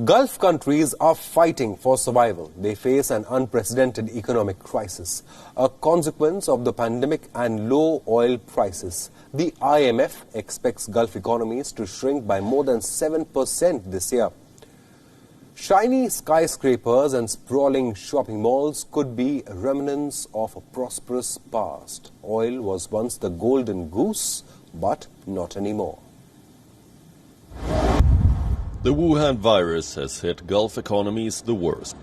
Gulf countries are fighting for survival. They face an unprecedented economic crisis, a consequence of the pandemic and low oil prices. The IMF expects Gulf economies to shrink by more than 7% this year. Shiny skyscrapers and sprawling shopping malls could be remnants of a prosperous past. Oil was once the golden goose, but not anymore. The Wuhan virus has hit Gulf economies the worst.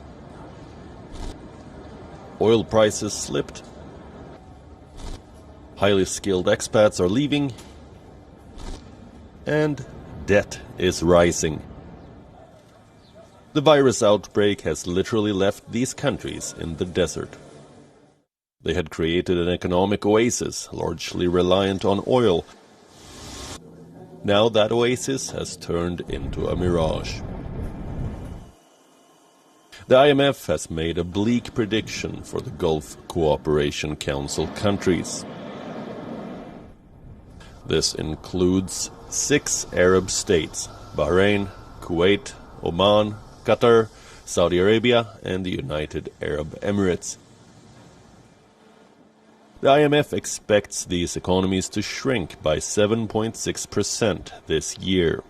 Oil prices slipped. Highly skilled expats are leaving. And debt is rising. The virus outbreak has literally left these countries in the desert. They had created an economic oasis, largely reliant on oil. Now that oasis has turned into a mirage. The IMF has made a bleak prediction for the Gulf Cooperation Council countries. This includes 6 Arab states: Bahrain, Kuwait, Oman, Qatar, Saudi Arabia, and the United Arab Emirates. The IMF expects these economies to shrink by 7.6% this year.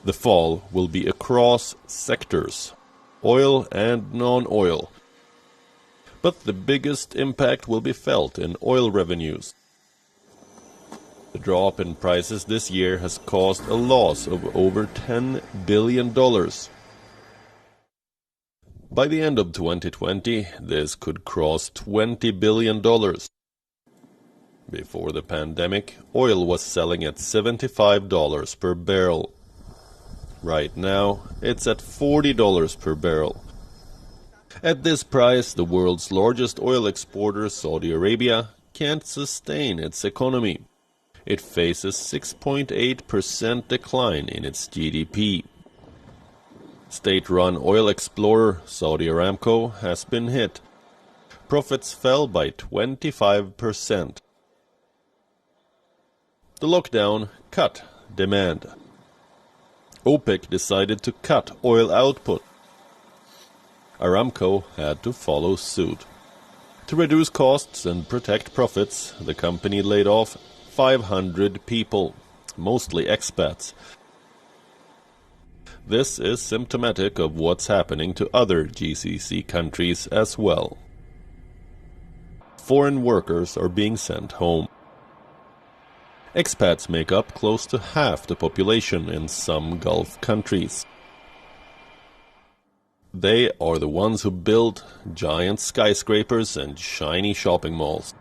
The fall will be across sectors, oil and non-oil. But the biggest impact will be felt in oil revenues. The drop in prices this year has caused a loss of over $10 billion. By the end of 2020, this could cross $20 billion. Before the pandemic, oil was selling at $75 per barrel. Right now, it's at $40 per barrel. At this price, the world's largest oil exporter, Saudi Arabia, can't sustain its economy. It faces 6.8% decline in its GDP. State-run oil explorer Saudi Aramco has been hit. Profits fell by 25%. The lockdown cut demand. OPEC decided to cut oil output. Aramco had to follow suit. To reduce costs and protect profits, the company laid off 500 people, mostly expats. This is symptomatic of what's happening to other GCC countries as well. Foreign workers are being sent home. Expats make up close to half the population in some Gulf countries. They are the ones who build giant skyscrapers and shiny shopping malls,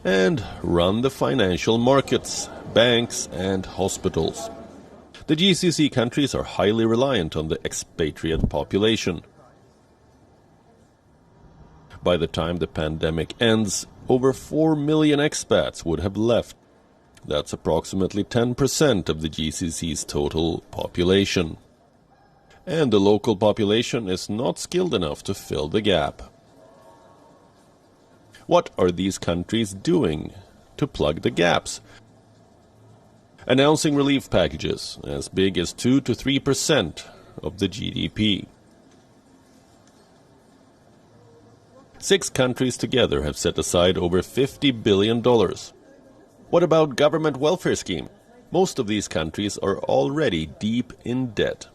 and run the financial markets, banks, and hospitals. The GCC countries are highly reliant on the expatriate population. By the time the pandemic ends, over 4 million expats would have left. That's approximately 10% of the GCC's total population. And the local population is not skilled enough to fill the gap. What are these countries doing to plug the gaps? Announcing relief packages as big as 2 to 3% of the GDP. 6 countries together have set aside over $50 billion. What about government welfare scheme? Most of these countries are already deep in debt.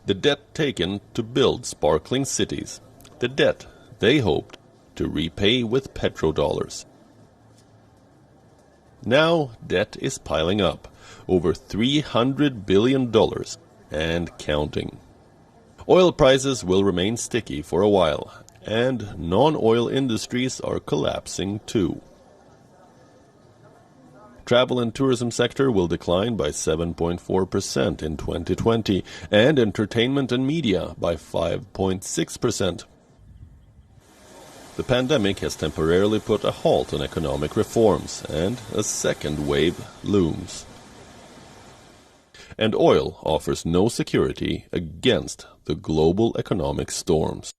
The debt taken to build sparkling cities. The debt they hoped to repay with petrodollars. Now debt is piling up, over $300 billion and counting. Oil prices will remain sticky for a while, and non-oil industries are collapsing too. Travel and tourism sector will decline by 7.4% in 2020, and entertainment and media by 5.6%. The pandemic has temporarily put a halt on economic reforms, and a second wave looms. And oil offers no security against the global economic storms.